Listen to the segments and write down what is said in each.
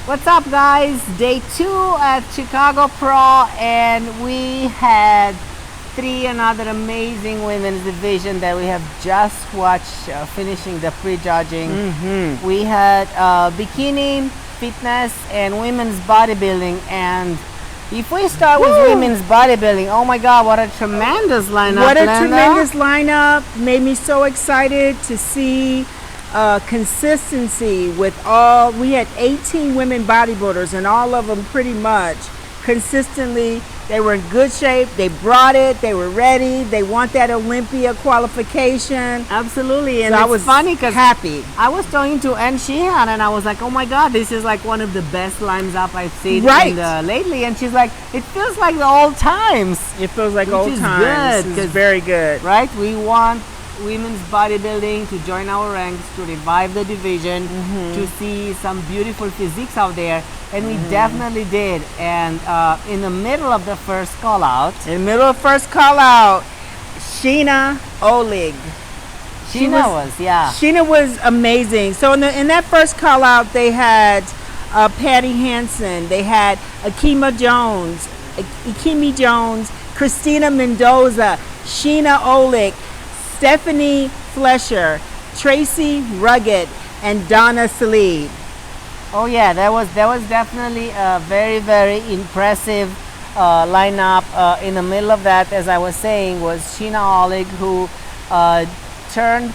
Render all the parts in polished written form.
What's up, guys? Day 2 at Chicago Pro, and we had another amazing women's division that we have just watched finishing the prejudging. We had bikini, fitness, and women's bodybuilding. And if we start with women's bodybuilding, oh my God, what a tremendous lineup! What a Lenda. tremendous lineup! Made me so excited to see consistency with all. We had 18 women bodybuilders, and all of them pretty much consistently. They were in good shape. They brought it. They were ready. They want that Olympia qualification. Absolutely, and So it's I was funny because happy. I was talking to Ann Sheehan, and I was like, "Oh my God, this is like one of the best lineup I've seen lately." And she's like, "It feels like the old times." It feels like Which old is times. good, It's very good. Right? We want women's bodybuilding to join our ranks, to revive the division, to see some beautiful physiques out there, and we definitely did. And in the middle of the first call out, Sheena Oleg. Sheena was amazing. So in that first call out, they had Patty Hansen, they had Ikemi Jones, Christina Mendoza, Sheena Oleg, Stephanie Flesher, Tracy Rugged, and Donna Salid. Oh yeah, that was definitely a very, very impressive lineup. In the middle of that, as I was saying, was Sheena Oleg, who turned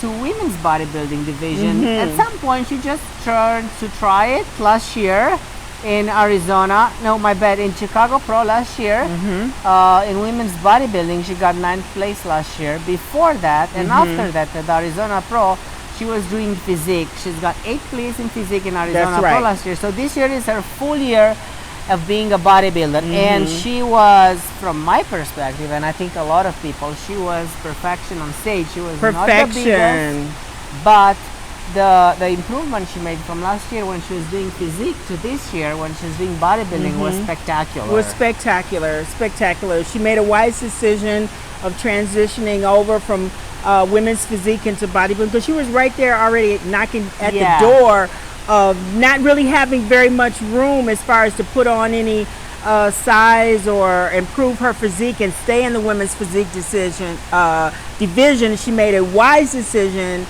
to women's bodybuilding division. At some point, she just turned to try it last year in Arizona. No, my bad, in Chicago Pro last year. In women's bodybuilding, she got 9th place last year. Before that, and after that, at Arizona Pro, she was doing physique. She's got 8th place in physique in Arizona Pro last year. So this year is her full year of being a bodybuilder. And she was, from my perspective, and I think a lot of people, she was perfection on stage. She was not the biggest, but the improvement she made from last year when she was doing physique to this year when she's doing bodybuilding was spectacular. Spectacular. She made a wise decision of transitioning over from women's physique into bodybuilding, because she was right there already knocking at the door of not really having very much room as far as to put on any size or improve her physique and stay in the women's physique division. She made a wise decision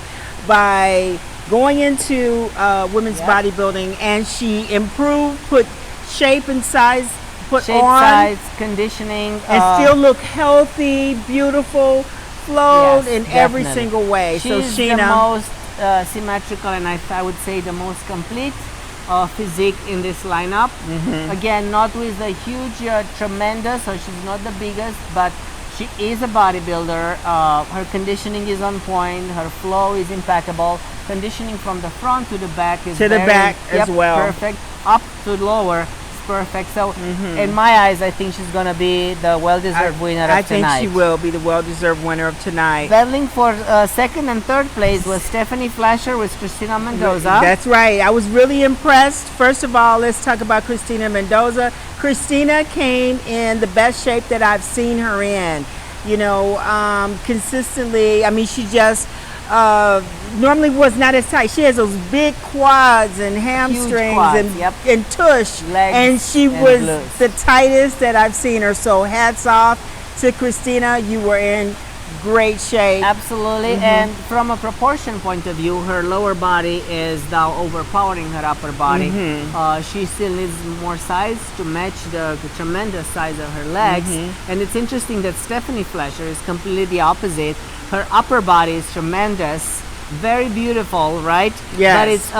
by going into women's bodybuilding, and she improved, put shape and size, size, conditioning, and still look healthy, beautiful, flowed in every single way. She's so Sheena, the most symmetrical, and I would say the most complete physique in this lineup. Again, not with a huge, tremendous, so she's not the biggest, but she is a bodybuilder. Her conditioning is on point. Her flow is impeccable. Conditioning from the front to the back is as well. Perfect. Up to lower is perfect. So, in my eyes, I think she's gonna be the well-deserved winner of tonight. I think she will be the well-deserved winner of tonight. Battling for 2nd and 3rd place was Stephanie Flesher with Christina Mendoza. That's right. I was really impressed. First of all, let's talk about Christina Mendoza. Christina came in the best shape that I've seen her in. You know, consistently. I mean, she just normally was not as tight. She has those big quads and hamstrings and tush, legs, and she was glutes. the tightest that I've seen her. So hats off to Christina. You were in great shape. Absolutely. And from a proportion point of view, her lower body is now overpowering her upper body. She still needs more size to match the tremendous size of her legs. And it's interesting that Stephanie Flesher is completely the opposite. Her upper body is tremendous, very beautiful, right? Yes. But it's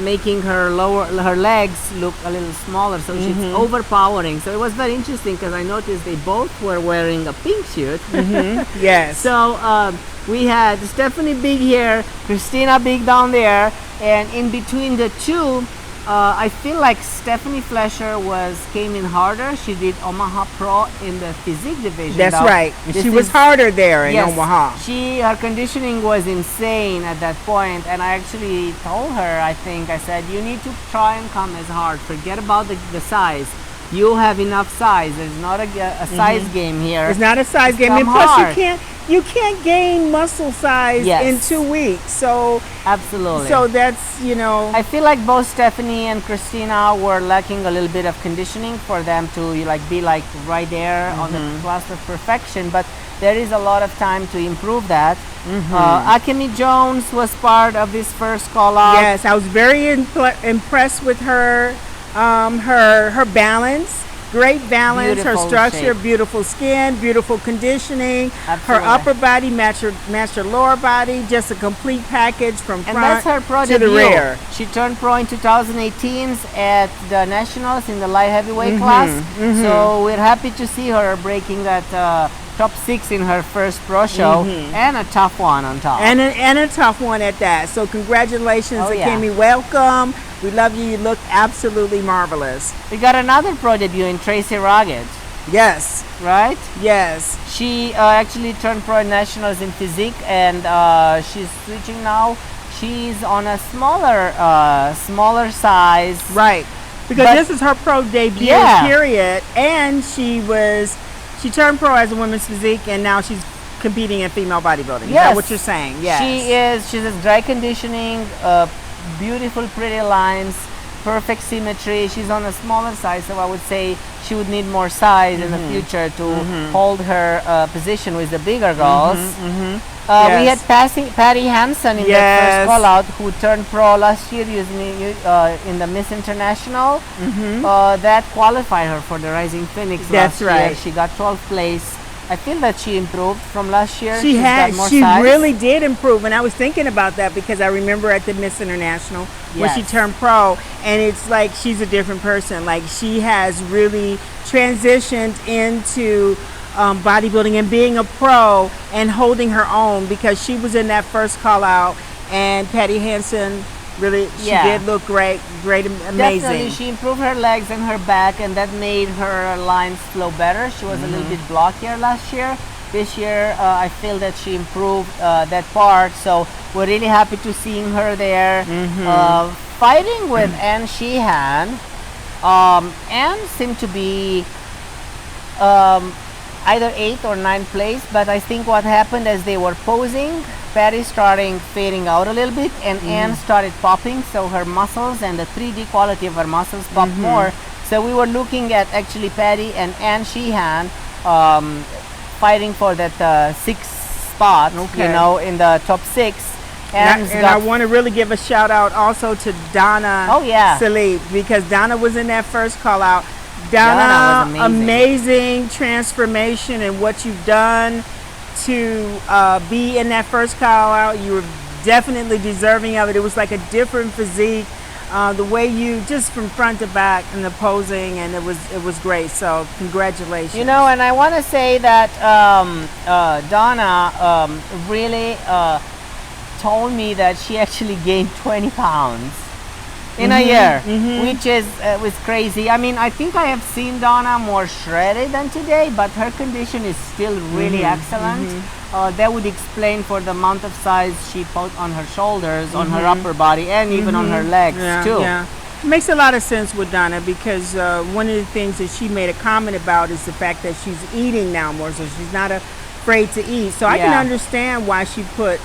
making her legs look a little smaller, so she's overpowering. So it was very interesting because I noticed they both were wearing a pink suit. Yes. So we had Stephanie big here, Christina big down there, and in between the two, I feel like Stephanie Flesher came in harder. She did Omaha Pro in the physique division. That's right. She was harder there in Omaha. Her conditioning was insane at that point, and I actually told her, I said, you need to try and come as hard. Forget about the size. you have enough size. There's not a size game here. It's not a size game, and come plus hard. you can't gain muscle size Yes. in 2 weeks. So Absolutely. so that's, you know, I feel like both Stephanie and Christina were lacking a little bit of conditioning for them to like be like right there on the class of perfection, but there is a lot of time to improve that. Akemi Jones was part of this first call out. yes, I was very impressed with her, her balance. Great balance, her Beautiful structure, shape. beautiful skin, beautiful conditioning. Absolutely. Her upper body matched her lower body, just a complete package from And front that's her pro to the debut. rear. She turned pro in 2018 at the Nationals in the light heavyweight class. So we're happy to see her breaking that top 6 in her first pro show, and a tough one on top. And a tough one at that. So congratulations, Oh, yeah. Akemi. Welcome. We love you. You look absolutely marvelous. We got another pro debut in Tracy Rocket, Yes. right? Yes. She actually turned pro in Nationals in physique, and she's switching now. She's on a smaller size. Right. Because But- this is her pro debut Yeah. period, and she turned pro as a women's physique, and now she's competing in female bodybuilding. Is that Yes. what you're saying? Yes. She has dry conditioning, beautiful pretty lines, perfect symmetry. She's on a smaller size, so I would say she would need more size in the future to hold her position with the bigger girls. We had Patty Hansen in that first Yes. call out, who turned pro last year in the Miss International. That qualified her for the Rising Phoenix That's last year. right. She got 12th place. I feel that she improved from last year. She She's got had. more She size. really did improve, and I was thinking about that because I remember at the Miss International when she Yes. turned pro, and it's like she's a different person. Like she has really transitioned into bodybuilding and being a pro and holding her own, because she was in that first call out, and Patty Hansen really she Yeah. did look great, amazing. Definitely, she improved her legs and her back, and that made her lines flow better. She was a little bit blockier last year. This year, I feel that she improved that part. So we're really happy to seeing her there, fighting with Anne Sheehan. Anne seemed to be either 8th or 9th place, but I think what happened as they were posing, Patty starting fading out a little bit, and Anne started popping, so her muscles and the 3D quality of her muscles popped more. So we were looking at actually Patty and Anne Sheehan fighting for that 6th spot, Okay. you know, in the top 6. And I want to really give a shout out also to Donna Oh, yeah. Salib, because Donna was in that first call out. Donna was amazing transformation in what you've done to be in that first call out. You were definitely deserving of it. It was like a different physique, the way you just from front to back and the posing, and it was great. So congratulations. You know, and I want to say that Donna really told me that she actually gained 20 pounds in a year, which is was crazy. I mean, I think I have seen Donna more shredded than today, but her condition is still really excellent. That would explain for the amount of size she put on her shoulders, on her upper body, and even on her legs too. Yeah. It makes a lot of sense with Donna, because one of the things that she made a comment about is the fact that she's eating now more, so she's not afraid to eat. So I can Yeah. understand why she put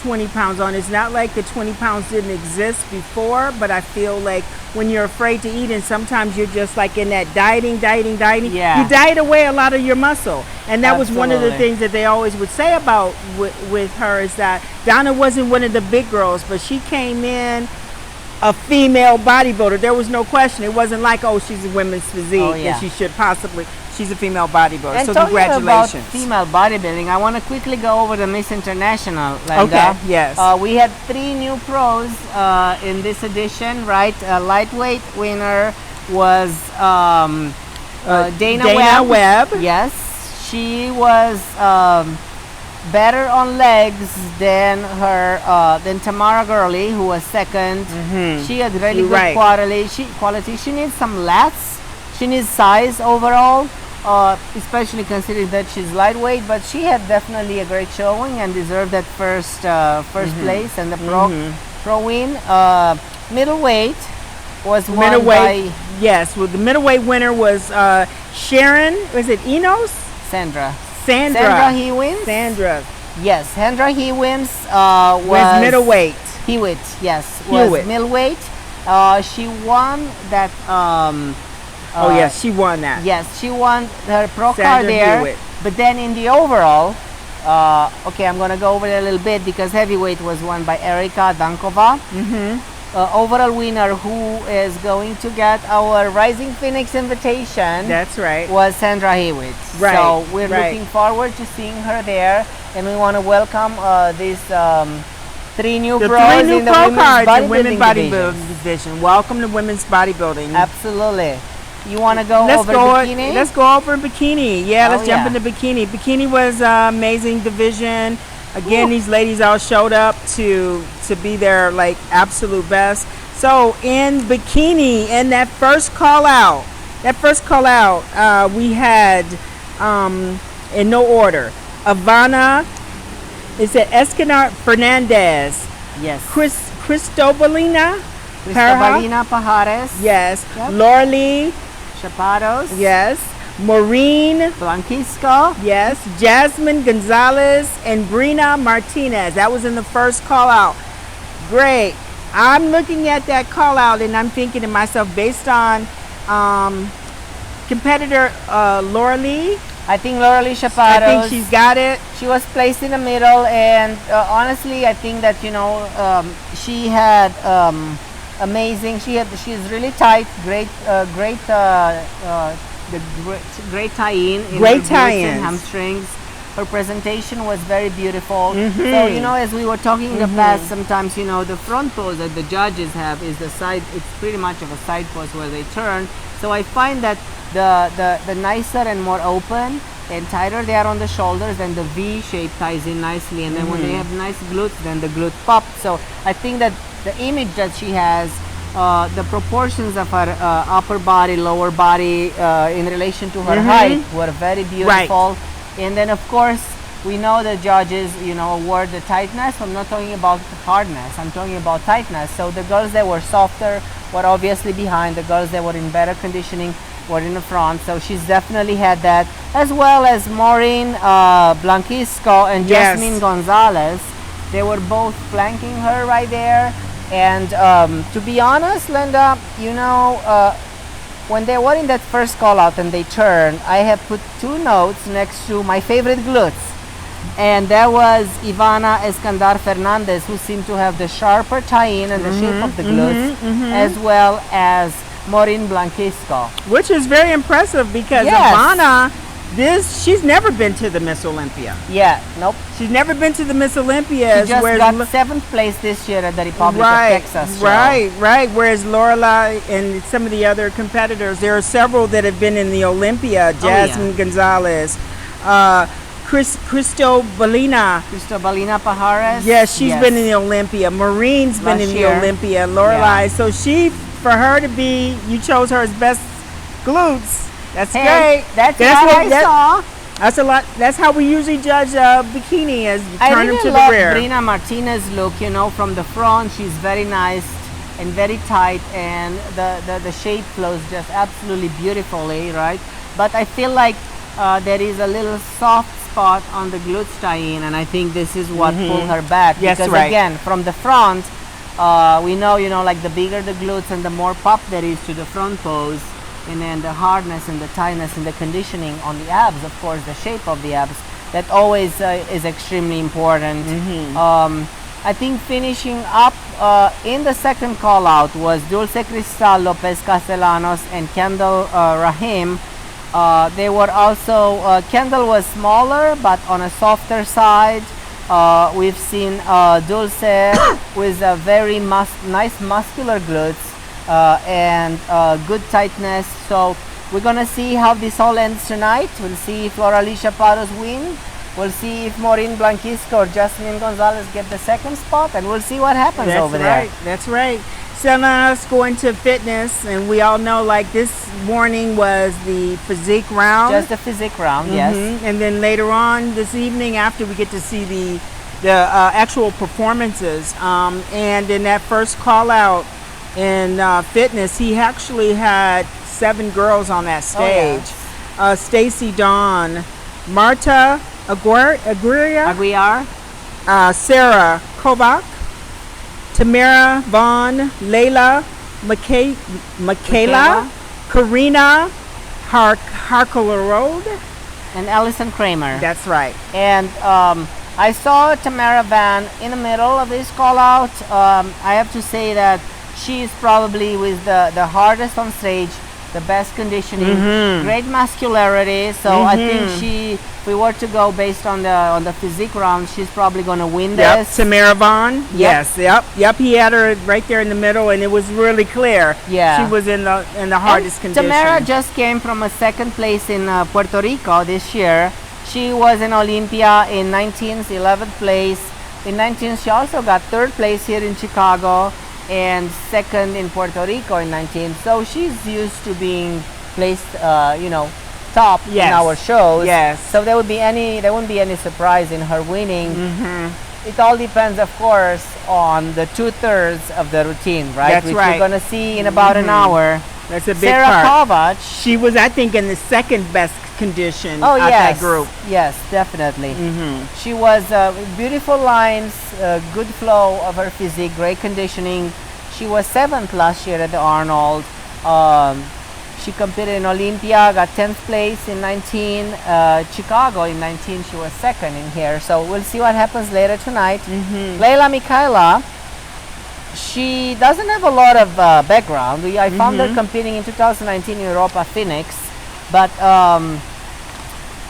20 pounds on. It's not like the 20 pounds didn't exist before, but I feel like when you're afraid to eat, and sometimes you're just like in that dieting, Yeah. you diet away a lot of your muscle. And that was one of the Absolutely. things that they always would say about with her, is that Donna wasn't one of the big girls, but she came in a female bodybuilder. There was no question. It wasn't like, oh, she's a women's physique, Oh, yeah. and she's a female bodybuilder. And So talking about congratulations. female bodybuilding, I want to quickly go over the Miss International, Lenda. Okay, yes. We had 3 new pros in this edition, right? Lightweight winner was Dana Webb. Yes, she was better on legs than than Tamara Gurley, who was second. She had really You're good right. quality. She needs some lats. She needs size overall, especially considering that she's lightweight. But she had definitely a great showing and deserved that first place and the pro win. Middleweight, was won Middleweight, by yes. Well, the middleweight winner was Sharon. Was it Enos? Sandra. Sandra. Sandra He-Wins? Sandra Yes, Sandra He-Wins was middleweight. Hewitt, yes, was Hewitt. middleweight. She won that. Oh yes, she won that. Yes, she won her pro Sandra card there. Hewitt. But then in the overall, okay, I'm gonna go over it a little bit because heavyweight was won by Erika Dankova. Overall winner, who is going to get our Rising Phoenix invitation. That's right. Was Sandra Hewitt. Right. So we're right. looking forward to seeing her there, and we want to welcome these three new pros in the women's bodybuilding division. Welcome to women's bodybuilding. Absolutely. You want to go over Bikini? Let's go over Bikini. Yeah, let's jump into Bikini. Bikini was an amazing division. Again, these ladies all showed up to be their like absolute best. So in Bikini, in that first call out, we had in no order, Ivana, is it Escanar Fernandez? Yes. Cristobalina Pajares. Yes. Yep. Laura Lee Chapados. Yes. Maureen Blanquisco. Yes. Jasmine Gonzalez and Brina Martinez. That was in the first call out. Great. I'm looking at that call out and I'm thinking to myself, based on competitor Laura Lee. I think Laura Lee Chapados. I think she's got it. She was placed in the middle, and honestly, I think that she had amazing. She's really tight. Great tie-in. Great tie-in. And hamstrings. Her presentation was very beautiful. So as we were talking in the past, sometimes the front pose that the judges have is the side. It's pretty much of a side pose where they turn. So I find that the nicer and more open and tighter they are on the shoulders, then the V shape ties in nicely, and then when they have nice glutes, then the glute pop. So I think that the image that she has, the proportions of her upper body, lower body in relation to her height were very beautiful. And then of course we know the judges award the tightness. I'm not talking about hardness, I'm talking about tightness. So the girls that were softer were obviously behind, the girls that were in better conditioning were in the front. So she's definitely had that, as well as Maureen Blanquisco and Jasmine Gonzalez. They were both flanking her right there. And to be honest, Lenda, when they were in that first call out and they turned, I have put 2 notes next to my favorite glutes. And there was Ivana Escandar Fernandez, who seemed to have the sharper tie-in and the shape of the glutes, as well as Maureen Blanquisco. Which is very impressive because Ivana, she's never been to the Miss Olympia. Yeah, nope. She's never been to the Miss Olympia. She just got 7th place this year at the Republic of Texas show. Right. Whereas Lorelai and some of the other competitors, there are several that have been in the Olympia. Jasmine Gonzalez, Cristobalina Pajares. Yes, she's been in the Olympia. Maureen's been in the Olympia. Lorelai. So for her to be, you chose her as best glutes. That's great. That's what I saw. That's a lot. That's how we usually judge Bikini, as you turn them to the rear. I really love Brina Martinez look. From the front, she's very nice and very tight, and the shape flows just absolutely beautifully, right? But I feel like there is a little soft spot on the glutes tie-in, and I think this is what pulled her back. Yes, because again, from the front, we know, like the bigger the glutes and the more pop there is to the front pose, and then the hardness and the tightness and the conditioning on the abs, of course, the shape of the abs, that always is extremely important. I think finishing up in the second call out was Dulce Cristal Lopez Castellanos and Kendall Rahim. They were also, Kendall was smaller but on a softer side. We've seen Dulce with a very nice muscular glutes and good tightness. So we're gonna see how this all ends tonight. We'll see if Laura Lee Chapados win. We'll see if Maureen Blanquisco or Jasmine Gonzalez get the second spot, and we'll see what happens over there. That's right. So now let's go into fitness, and we all know like this morning was the physique round. Just the physique round, yes. And then later on this evening, after we get to see the actual performances, and in that first call out, in fitness. He actually had 7 girls on that stage. Stacy Dawn, Marta Aguiar, Sarah Kovac, Tamara Vaughn, Layla, Michaela, Karina Harkelerode, and Alison Kramer. That's right. And I saw Tamara Van in the middle of this call out. I have to say that she is probably with the hardest on stage, the best conditioning, great muscularity. So I think if we were to go based on the physique round, she's probably going to win this. Tamara Vaughn. Yes. He had her right there in the middle, and it was really clear. Yeah. She was in the hardest condition. Tamara just came from a 2nd place in Puerto Rico this year. She was in Olympia in 19th, 11th place. In 19th, she also got 3rd place here in Chicago, and 2nd in Puerto Rico in 19th. So she's used to being placed, top in our shows. Yes. So there wouldn't be any surprise in her winning. It all depends, of course, on the 2/3 of the routine, right? That's Which right. we're going to see in about an hour. That's a big Sarah part. Kovac. She was, I think, in the 2nd best condition out that group. Yes, definitely. She was beautiful lines, good flow of her physique, great conditioning. She was 7th last year at the Arnold. She competed in Olympia, got 10th place in 19. Chicago in 19, she was 2nd in here. So we'll see what happens later tonight. Layla Michaela, she doesn't have a lot of background. I found her competing in 2019 in Europa Phoenix. But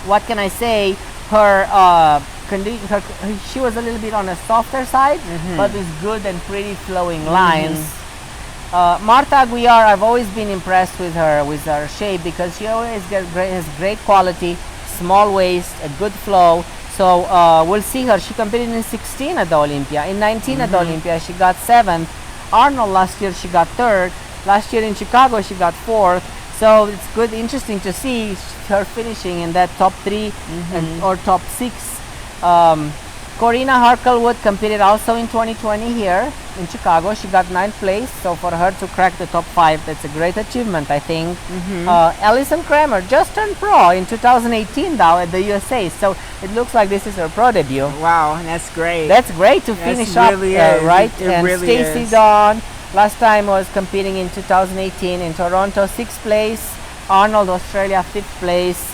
what can I say? She was a little bit on the softer side, but with good and pretty flowing lines. Marta Aguiar, I've always been impressed with her shape, because she always has great quality, small waist, a good flow. So we'll see her. She competed in 16 at the Olympia. In 19 at the Olympia, she got 7th. Arnold last year, she got 3rd. Last year in Chicago, she got 4th. So it's good, interesting to see her finishing in that top 3 or top 6. Corina Harkelwood competed also in 2020 here in Chicago. She got 9th place. So for her to crack the top 5, that's a great achievement, I think. Alison Kramer just turned pro in 2018 now at the USA. So it looks like this is her pro debut. Wow, that's great. That's great to finish up, right? It really Stacy is. Dawn, last time was competing in 2018 in Toronto, 6th place. Arnold, Australia, 5th place.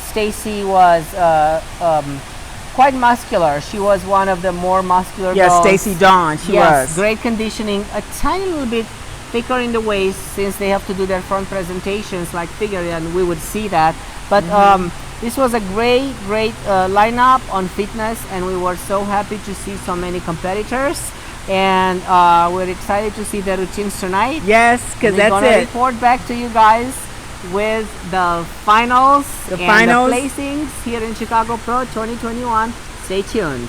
Stacy was quite muscular. She was one of the more muscular girls. Stacy Dawn, she was. Great conditioning, a tiny little bit thicker in the waist since they have to do their front presentations like figure, and we would see that. But this was a great lineup on fitness, and we were so happy to see so many competitors. And we're excited to see the routines tonight. Yes, because that's it. We're going to report back to you guys with the finals and the placings here in Chicago Pro 2021. Stay tuned.